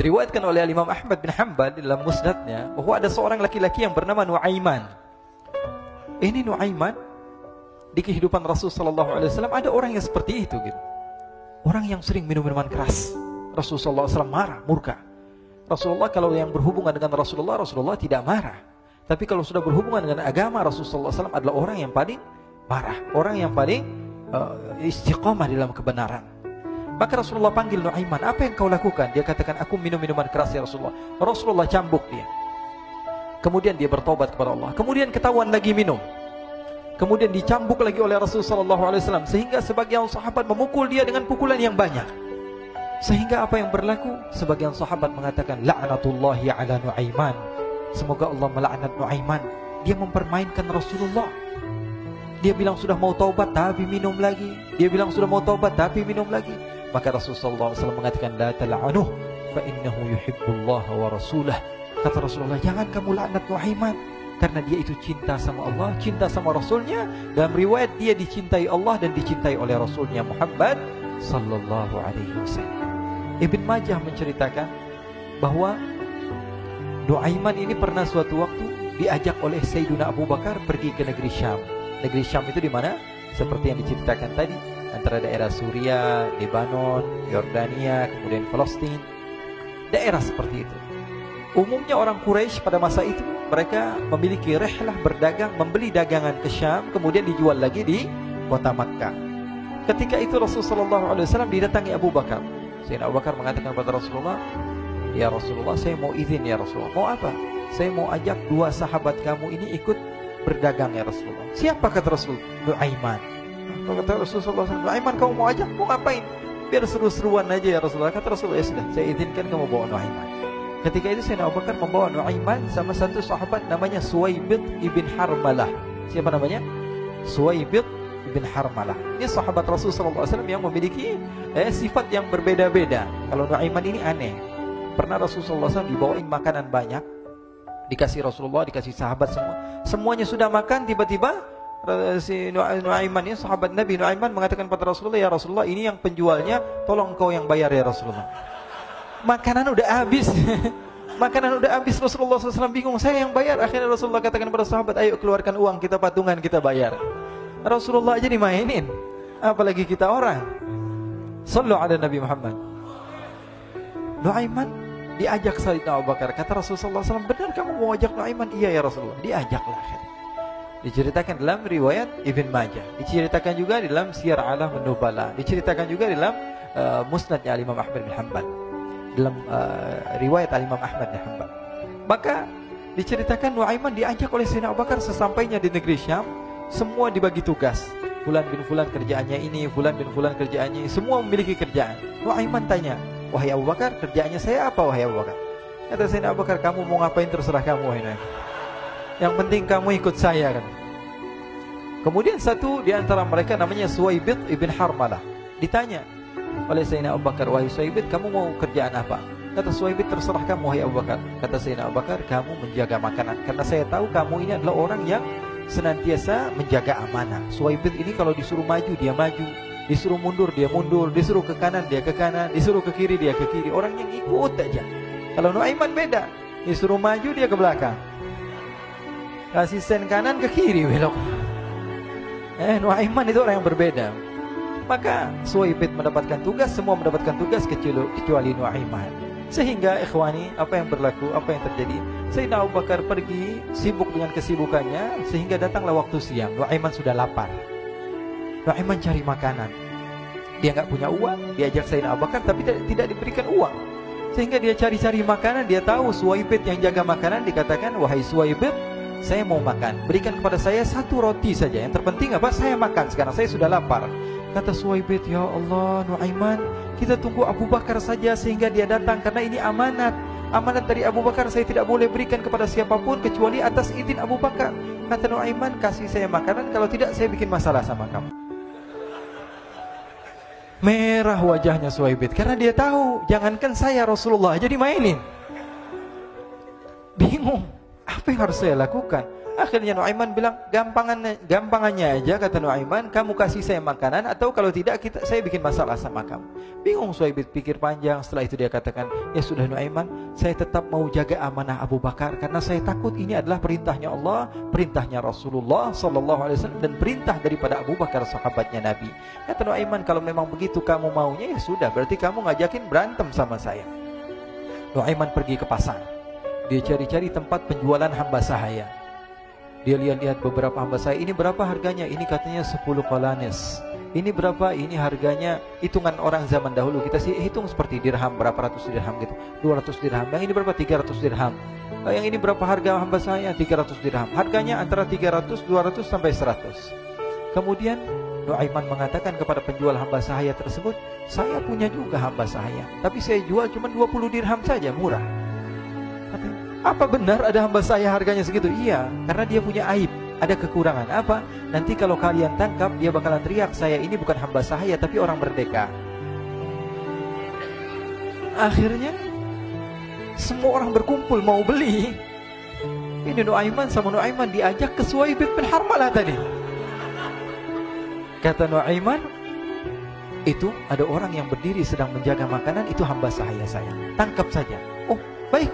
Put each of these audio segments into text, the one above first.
Diriwayatkan oleh Imam Ahmad bin Hanbal dalam musnadnya bahwa ada seorang laki-laki yang bernama Nuaiman. Ini Nuaiman di kehidupan Rasulullah SAW ada orang yang seperti itu gitu. Orang yang sering minum minuman keras. Rasulullah SAW marah, murka. Rasulullah kalau yang berhubungan dengan Rasulullah tidak marah. Tapi kalau sudah berhubungan dengan agama, Rasulullah SAW adalah orang yang paling marah, orang yang paling istiqamah dalam kebenaran. Maka Rasulullah panggil Nuaiman, apa yang kau lakukan? Dia katakan, aku minum minuman keras ya Rasulullah. Rasulullah cambuk dia. Kemudian dia bertobat kepada Allah. Kemudian ketahuan lagi minum. Kemudian dicambuk lagi oleh Rasulullah SAW. Sehingga sebagian sahabat memukul dia dengan pukulan yang banyak. Sehingga apa yang berlaku? Sebagian sahabat mengatakan, la'natullahi ala Nuaiman. Semoga Allah melaknat Nuaiman. Dia mempermainkan Rasulullah. Dia bilang sudah mau taubat tapi minum lagi. Dia bilang sudah mau taubat tapi minum lagi. Maka Rasulullah SAW mengatakan, la tal'anuh fa innahu yuhibbullah wa rasulah. Kata Rasulullah, jangan kamu laknat Nuaiman, karena dia itu cinta sama Allah, cinta sama Rasulnya. Dalam riwayat dia dicintai Allah dan dicintai oleh Rasulnya Muhammad sallallahu alaihi wasallam. Ibn Majah menceritakan bahwa Nuaiman ini pernah suatu waktu diajak oleh Sayyidina Abu Bakar pergi ke negeri Syam. Negeri Syam itu di mana? Seperti yang diceritakan tadi, antara daerah Suriah, Lebanon, Yordania, kemudian Palestina. Daerah seperti itu. Umumnya orang Quraisy pada masa itu mereka memiliki rihlah berdagang, membeli dagangan ke Syam, kemudian dijual lagi di kota Makkah. Ketika itu Rasulullah SAW didatangi Abu Bakar. Sayyidina Abu Bakar mengatakan kepada Rasulullah, ya Rasulullah, saya mau izin ya Rasulullah. Mau apa? Saya mau ajak dua sahabat kamu ini ikut berdagang ya Rasulullah. Siapa kata Rasul? Nuaiman. Kata Rasulullah, Nuaiman kamu mau ajak? Mau ngapain? Biar seru-seruan aja ya Rasulullah. Kata Rasulullah, ya sudah, saya izinkan kamu bawa Nuaiman. Ketika itu Sayyidina Abu Bakar membawa Nuaiman sama satu sahabat namanya Suwaibid ibn Harmalah. Siapa namanya? Suwaibid ibn Harmalah. Ini sahabat Rasulullah SAW yang memiliki sifat yang berbeda-beda. Kalau Nuaiman ini aneh. Pernah Rasulullah SAW dibawain makanan banyak, dikasih Rasulullah, dikasih sahabat semua. Semuanya sudah makan, tiba-tiba si Nuaiman ini, sahabat Nabi Nuaiman mengatakan kepada Rasulullah, ya Rasulullah, ini yang penjualnya, tolong kau yang bayar ya Rasulullah. Makanan udah habis. Makanan udah habis, Rasulullah SAW bingung, saya yang bayar. Akhirnya Rasulullah katakan kepada sahabat, ayo keluarkan uang, kita patungan, kita bayar. Rasulullah aja dimainin, apalagi kita orang. Sallu ala Nabi Muhammad. Nuaiman diajak Sayyidina Abu Bakar. Kata Rasulullah SAW, benar kamu mau ajak Nuaiman? Iya ya Rasulullah. Diajaklah akhirnya. Diceritakan dalam riwayat Ibn Majah, diceritakan juga di dalam Siyar A'lam Nubala, diceritakan juga di dalam Musnadnya Imam Ahmad bin Hanbal, dalam riwayat Imam Ahmad bin Hanbal. Maka diceritakan Nuaiman diajak oleh Sayyidina Abu Bakar. Sesampainya di negeri Syam, semua dibagi tugas. Fulan bin Fulan kerjaannya ini, Fulan bin Fulan kerjaannya ini, semua memiliki kerjaan. Nuaiman tanya, wahai Abu Bakar, kerjaannya saya apa wahai Abu Bakar? Kata Sayyidina Abu Bakar, kamu mau ngapain terserah kamu wahai Nuaiman. Yang penting kamu ikut saya kan. Kemudian satu di antara mereka namanya Suwaibid ibn Harmalah ditanya oleh Sayyidina Abu Bakar, wahai Suwaibid, kamu mau kerjaan apa? Kata Suwaibid, terserah kamu wahai Abu Bakar. Kata Sayyidina Abu Bakar, kamu menjaga makanan, karena saya tahu kamu ini adalah orang yang senantiasa menjaga amanah. Suwaibid ini kalau disuruh maju dia maju, disuruh mundur dia mundur, disuruh ke kanan dia ke kanan, disuruh ke kiri dia ke kiri. Orang yang ikut aja. Kalau Nuaiman beda, disuruh maju dia ke belakang, kasih sen kanan ke kiri belok. Nuaiman itu orang yang berbeda. Maka Suwaibid mendapatkan tugas, semua mendapatkan tugas kecuali Nuaiman. Sehingga ikhwani, apa yang berlaku, apa yang terjadi? Sayyidina Abu Bakar pergi sibuk dengan kesibukannya, sehingga datanglah waktu siang. Nuaiman sudah lapar. Nuaiman cari makanan. Dia nggak punya uang, diajak Sayyidina Abu Bakar tapi tidak diberikan uang. Sehingga dia cari-cari makanan. Dia tahu Suwaibid yang jaga makanan, dikatakan, wahai Suwaibid, saya mau makan, berikan kepada saya satu roti saja. Yang terpenting apa? Saya makan sekarang, saya sudah lapar. Kata Suwaibid, ya Allah Nuaiman, kita tunggu Abu Bakar saja sehingga dia datang, karena ini amanat. Amanat dari Abu Bakar, saya tidak boleh berikan kepada siapapun kecuali atas izin Abu Bakar. Kata Nuaiman, kasih saya makanan, kalau tidak saya bikin masalah sama kamu. Merah wajahnya Suwaibid, karena dia tahu, jangankan saya, Rasulullah aja dimainin. Bingung, apa yang harus saya lakukan? Akhirnya Nuaiman bilang, gampangannya aja, kata Nuaiman, kamu kasih saya makanan, atau kalau tidak saya bikin masalah sama kamu. Bingung Suhaib pikir panjang. Setelah itu dia katakan, ya sudah Nuaiman, saya tetap mau jaga amanah Abu Bakar, karena saya takut ini adalah perintahnya Allah, perintahnya Rasulullah SAW, dan perintah daripada Abu Bakar sahabatnya Nabi. Kata Nuaiman, kalau memang begitu kamu maunya, ya sudah, berarti kamu ngajakin berantem sama saya. Nuaiman pergi ke pasar. Dia cari-cari tempat penjualan hamba sahaya. Dia lihat-lihat beberapa hamba sahaya. Ini berapa harganya? Ini katanya 10 qalanes. Ini berapa? Ini harganya, hitungan orang zaman dahulu. Kita sih hitung seperti dirham, berapa ratus dirham gitu. 200 dirham. Yang ini berapa? 300 dirham. Yang ini berapa harga hamba sahaya? 300 dirham. Harganya antara 300, 200 sampai 100. Kemudian Nuaiman mengatakan kepada penjual hamba sahaya tersebut, saya punya juga hamba sahaya, tapi saya jual cuma 20 dirham saja, murah. Apa benar ada hamba saya harganya segitu? Iya, karena dia punya aib, ada kekurangan. Apa? Nanti kalau kalian tangkap, dia bakalan teriak, saya ini bukan hamba sahaya, tapi orang merdeka. Akhirnya semua orang berkumpul mau beli. Ini Nuaiman sama Nuaiman diajak ke Suhaib bin Harmalah tadi. Kata Nuaiman, itu ada orang yang berdiri sedang menjaga makanan, itu hamba sahaya saya, tangkap saja. Oh, baik.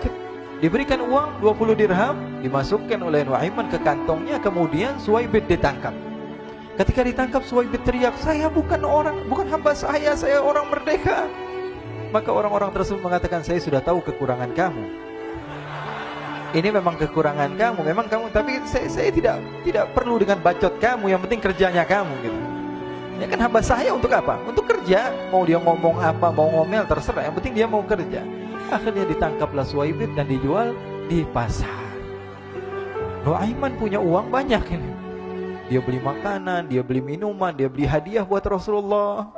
Diberikan uang 20 dirham, dimasukkan oleh Nuaiman ke kantongnya, kemudian Suhaib ditangkap. Ketika ditangkap, Suhaib teriak, saya bukan hamba saya orang merdeka. Maka orang-orang tersebut mengatakan, saya sudah tahu kekurangan kamu. Ini memang kekurangan kamu, memang kamu, tapi saya tidak perlu dengan bacot kamu, yang penting kerjanya kamu gitu. Ya kan hamba saya untuk apa? Untuk kerja. Mau dia ngomong apa, mau ngomel, terserah, yang penting dia mau kerja. Akhirnya ditangkaplah Suhaib dan dijual di pasar. Nuaiman punya uang banyak ini. Dia beli makanan, dia beli minuman, dia beli hadiah buat Rasulullah.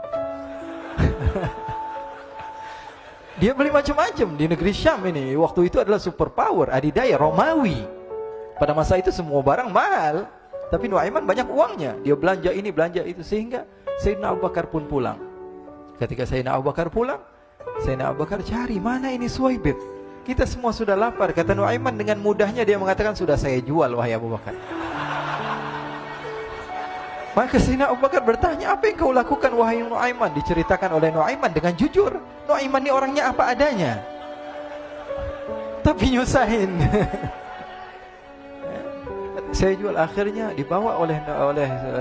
Dia beli macam-macam di negeri Syam ini. Waktu itu adalah superpower, adidaya Romawi. Pada masa itu semua barang mahal, tapi Nuaiman banyak uangnya. Dia belanja ini, belanja itu, sehingga Sayyidina Abu Bakar pun pulang. Ketika Sayyidina Abu Bakar pulang, Sayyidina Abu Bakar cari, mana ini Suhaib? Kita semua sudah lapar. Kata Nuaiman dengan mudahnya dia mengatakan, sudah saya jual wahai Abu Bakar. Maka Sayyidina Abu Bakar bertanya, apa yang kau lakukan wahai Nuaiman? Diceritakan oleh Nuaiman dengan jujur. Nuaiman ini orangnya apa adanya, tapi nyusahin. Saya jual. Akhirnya dibawa oleh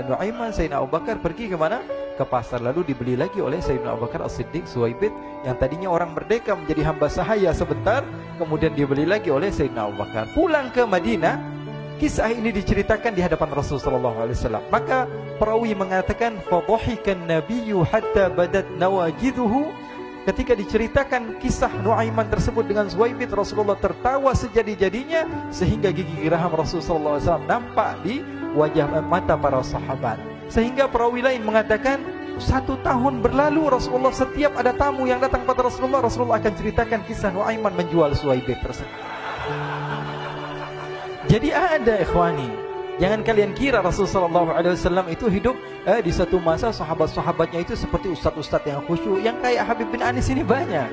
Nuaiman, Sayyidina Abu Bakar pergi ke mana? Ke pasar. Lalu dibeli lagi oleh Sayyidina Abu Bakar As-Siddiq, Suhaib yang tadinya orang merdeka menjadi hamba sahaya sebentar, kemudian dibeli lagi oleh Sayyidina Abu Bakar. Pulang ke Madinah, kisah ini diceritakan di hadapan Rasulullah SAW. Maka perawi mengatakan, fadhahikan nabiyyu hatta badat nawajiduhu. Ketika diceritakan kisah Nuaiman tersebut dengan Suhaib, Rasulullah tertawa sejadi-jadinya, sehingga gigi geraham Rasulullah SAW nampak di wajah mata para sahabat. Sehingga perawi lain mengatakan, 1 tahun berlalu Rasulullah, setiap ada tamu yang datang kepada Rasulullah akan ceritakan kisah Nuaiman menjual Suhaib tersebut. Jadi ada ikhwani, jangan kalian kira Rasulullah SAW itu hidup di satu masa sahabat-sahabatnya itu seperti ustadz-ustadz yang khusyuk, yang kayak Habib bin Anis ini banyak.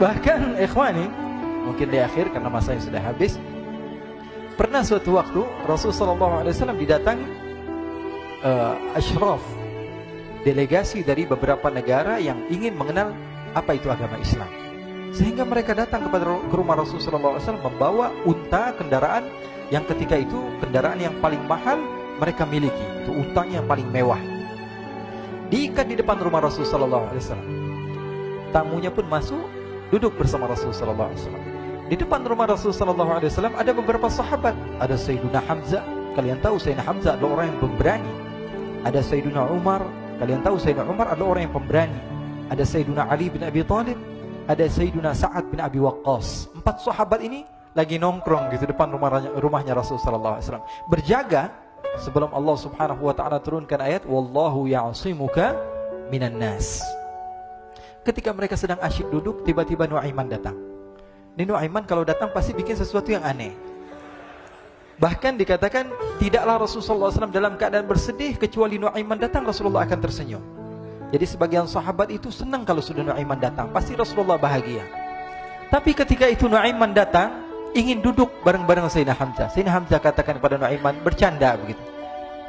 Bahkan ikhwani, mungkin di akhir karena masanya sudah habis, pernah suatu waktu Rasulullah SAW didatangi asyraf, delegasi dari beberapa negara yang ingin mengenal apa itu agama Islam. Sehingga mereka datang ke rumah Rasulullah SAW membawa unta, kendaraan yang ketika itu kendaraan yang paling mahal mereka miliki. Itu untanya yang paling mewah. Diikat di depan rumah Rasulullah SAW. Tamunya pun masuk, duduk bersama Rasulullah SAW. Di depan rumah Rasulullah SAW ada beberapa sahabat. Ada Sayyiduna Hamzah. Kalian tahu Sayyidina Hamzah adalah orang yang pemberani. Ada Sayyiduna Umar. Kalian tahu Sayyidina Umar adalah orang yang pemberani. Ada Sayyiduna Ali bin Abi Thalib. Ada Sayyiduna Sa'ad bin Abi Waqqas. 4 sahabat ini lagi nongkrong gitu depan rumahnya Rasulullah SAW, berjaga sebelum Allah Subhanahu wa taala turunkan ayat wallahu ya'simuka minan nas. Ketika mereka sedang asyik duduk, tiba-tiba Nuaiman datang. Ini Nuaiman kalau datang pasti bikin sesuatu yang aneh. Bahkan dikatakan tidaklah Rasulullah SAW dalam keadaan bersedih, kecuali Nuaiman datang Rasulullah akan tersenyum. Jadi sebagian sahabat itu senang kalau sudah Nuaiman datang, pasti Rasulullah bahagia. Tapi ketika itu Nuaiman datang, ingin duduk bareng-bareng Sayyidina Hamzah. Sayyidina Hamzah katakan kepada Nuaiman, bercanda begitu.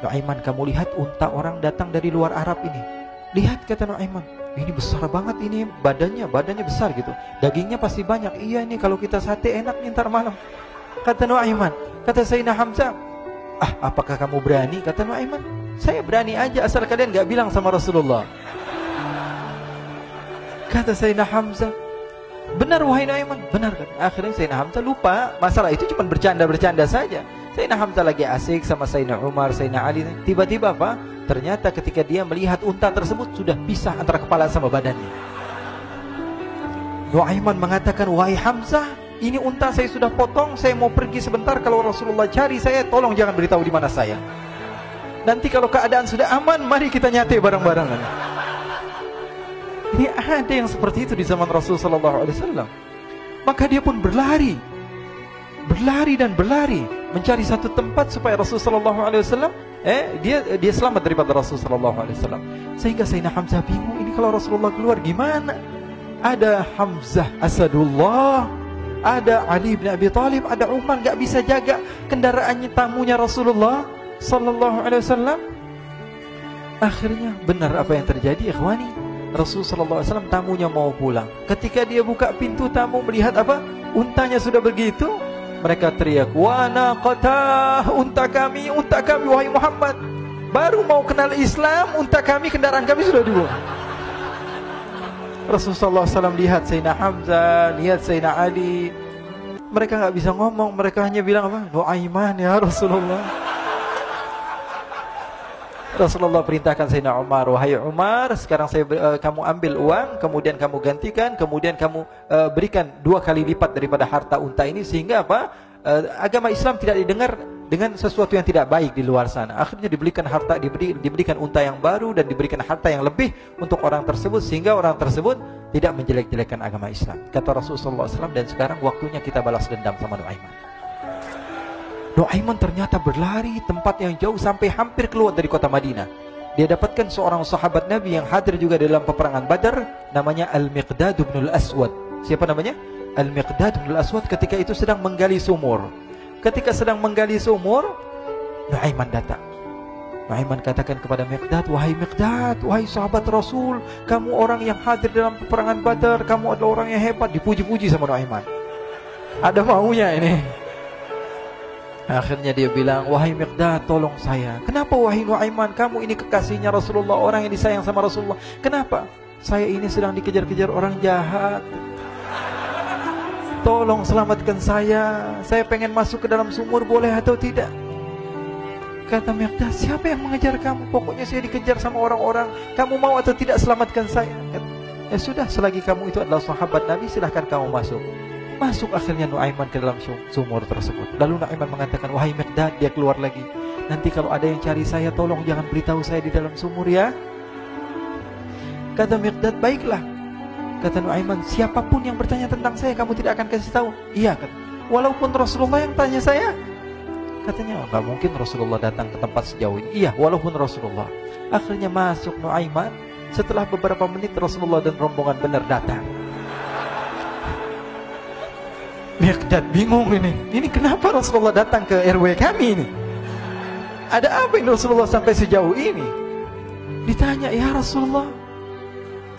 Nuaiman, kamu lihat unta orang datang dari luar Arab ini. Lihat, kata Nuaiman, ini besar banget, ini badannya besar gitu. Dagingnya pasti banyak. Iya, ini kalau kita sate enak nih ntar malam. Kata Nuaiman. Kata Sayyidina Hamzah, apakah kamu berani? Kata Nuaiman, saya berani aja asal kalian gak bilang sama Rasulullah. Kata Sayyidina Hamzah, benar wahai Nuaiman, benar kan? Akhirnya Sayyidina Hamzah lupa masalah itu, cuma bercanda-bercanda saja. Sayyidina Hamzah lagi asik sama Sayyidina Umar, Sayyidina Ali. Tiba-tiba apa? Ternyata ketika dia melihat unta tersebut sudah pisah antara kepala sama badannya. Nuaiman mengatakan, wahai Hamzah, ini unta saya sudah potong, saya mau pergi sebentar. Kalau Rasulullah cari saya, tolong jangan beritahu di mana saya. Nanti kalau keadaan sudah aman, mari kita nyate bareng-bareng. Ini ada yang seperti itu di zaman Rasulullah SAW. Maka dia pun berlari dan berlari mencari satu tempat supaya Rasulullah SAW dia selamat daripada Rasulullah SAW. Sehingga Sayyidina Hamzah bingung, ini kalau Rasulullah keluar gimana? Ada Hamzah Asadullah, ada Ali bin Abi Thalib, ada Umar, gak bisa jaga kendaraannya, tamunya Rasulullah SAW. Akhirnya benar apa yang terjadi, ikhwani. Rasulullah SAW tamunya mau pulang. Ketika dia buka pintu tamu, melihat apa? Untanya sudah begitu. Mereka teriak, wa naqatah, unta kami wahai Muhammad. Baru mau kenal Islam, unta kami, kendaraan kami sudah dibuang. Rasulullah SAW lihat Sayyidina Hamzah, lihat Sayyidina Ali. Mereka gak bisa ngomong, mereka hanya bilang apa? Nuaiman ya Rasulullah. Rasulullah perintahkan Sayyidina Umar, wahai Umar, sekarang kamu ambil uang, kemudian kamu gantikan, kemudian kamu berikan 2 kali lipat daripada harta unta ini, sehingga apa? Agama Islam tidak didengar dengan sesuatu yang tidak baik di luar sana. Akhirnya diberikan harta, diberikan unta yang baru dan diberikan harta yang lebih untuk orang tersebut, sehingga orang tersebut tidak menjelek-jelekan agama Islam. Kata Rasulullah SAW, dan sekarang waktunya kita balas dendam sama Nuaiman. Nuaiman ternyata berlari tempat yang jauh sampai hampir keluar dari kota Madinah. Dia dapatkan seorang sahabat Nabi yang hadir juga dalam peperangan Badar, namanya Al-Miqdad bin Al-Aswad. Siapa namanya? Al-Miqdad bin Al-Aswad ketika itu sedang menggali sumur. Ketika sedang menggali sumur, Nuaiman datang. Nuaiman katakan kepada Miqdad, wahai Miqdad, wahai sahabat Rasul, kamu orang yang hadir dalam peperangan Badar, kamu adalah orang yang hebat. Dipuji-puji sama Nuaiman. Ada maunya ini. Akhirnya dia bilang, wahai Miqdad, tolong saya. Kenapa wahai Nuaiman, kamu ini kekasihnya Rasulullah, orang yang disayang sama Rasulullah. Kenapa? Saya ini sedang dikejar-kejar orang jahat. Tolong selamatkan saya. Saya pengen masuk ke dalam sumur, boleh atau tidak? Kata Miqdad, siapa yang mengejar kamu? Pokoknya saya dikejar sama orang-orang. Kamu mau atau tidak selamatkan saya? Ya sudah, selagi kamu itu adalah sahabat Nabi, silahkan kamu masuk. Masuk akhirnya Nuaiman ke dalam sumur tersebut. Lalu Nuaiman mengatakan, wahai Miqdad, dia keluar lagi. Nanti kalau ada yang cari saya, tolong jangan beritahu saya di dalam sumur ya. Kata Miqdad, baiklah. Kata Nuaiman, siapapun yang bertanya tentang saya, kamu tidak akan kasih tahu. Iya, kata. Walaupun Rasulullah yang tanya saya. Katanya, enggak mungkin Rasulullah datang ke tempat sejauh ini. Iya, walaupun Rasulullah. Akhirnya masuk Nuaiman. Setelah beberapa menit, Rasulullah dan rombongan benar datang. Miqdad bingung ini. Ini kenapa Rasulullah datang ke RW kami ini? Ada apa ini Rasulullah sampai sejauh ini? Ditanya, ya Rasulullah,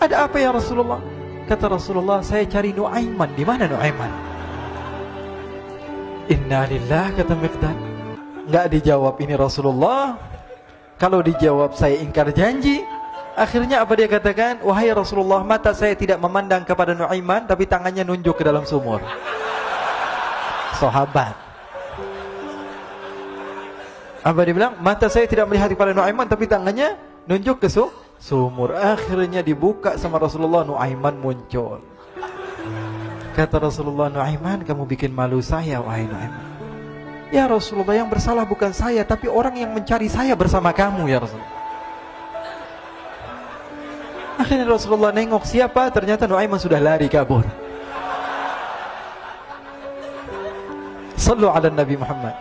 ada apa ya Rasulullah? Kata Rasulullah, saya cari Nuaiman. Di mana Nuaiman? Innalillah, kata Miqdad. Enggak dijawab ini Rasulullah. Kalau dijawab saya ingkar janji. Akhirnya apa dia katakan? Wahai Rasulullah, mata saya tidak memandang kepada Nuaiman, tapi tangannya nunjuk ke dalam sumur. Sahabat. Apa dia bilang? Mata saya tidak melihat kepada Nuaiman, tapi tangannya nunjuk ke sumur. Akhirnya dibuka sama Rasulullah, Nuaiman muncul. Kata Rasulullah, Nuaiman, kamu bikin malu saya, wahai Nuaiman. Ya Rasulullah, yang bersalah bukan saya, tapi orang yang mencari saya bersama kamu, ya Rasulullah. Akhirnya Rasulullah nengok, siapa? Ternyata Nuaiman sudah lari kabur. Sallu ala Nabi Muhammad.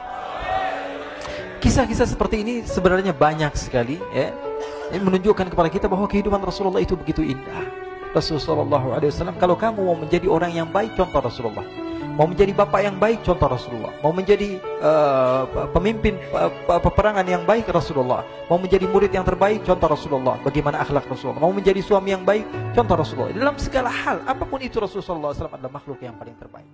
Kisah-kisah seperti ini sebenarnya banyak sekali, ya. Ini menunjukkan kepada kita bahwa kehidupan Rasulullah itu begitu indah. Rasulullah SAW, kalau kamu mau menjadi orang yang baik, contoh Rasulullah. Mau menjadi bapak yang baik, contoh Rasulullah. Mau menjadi pemimpin peperangan yang baik, Rasulullah. Mau menjadi murid yang terbaik, contoh Rasulullah. Bagaimana akhlak Rasulullah. Mau menjadi suami yang baik, contoh Rasulullah. Dalam segala hal, apapun itu Rasulullah SAW adalah makhluk yang paling terbaik.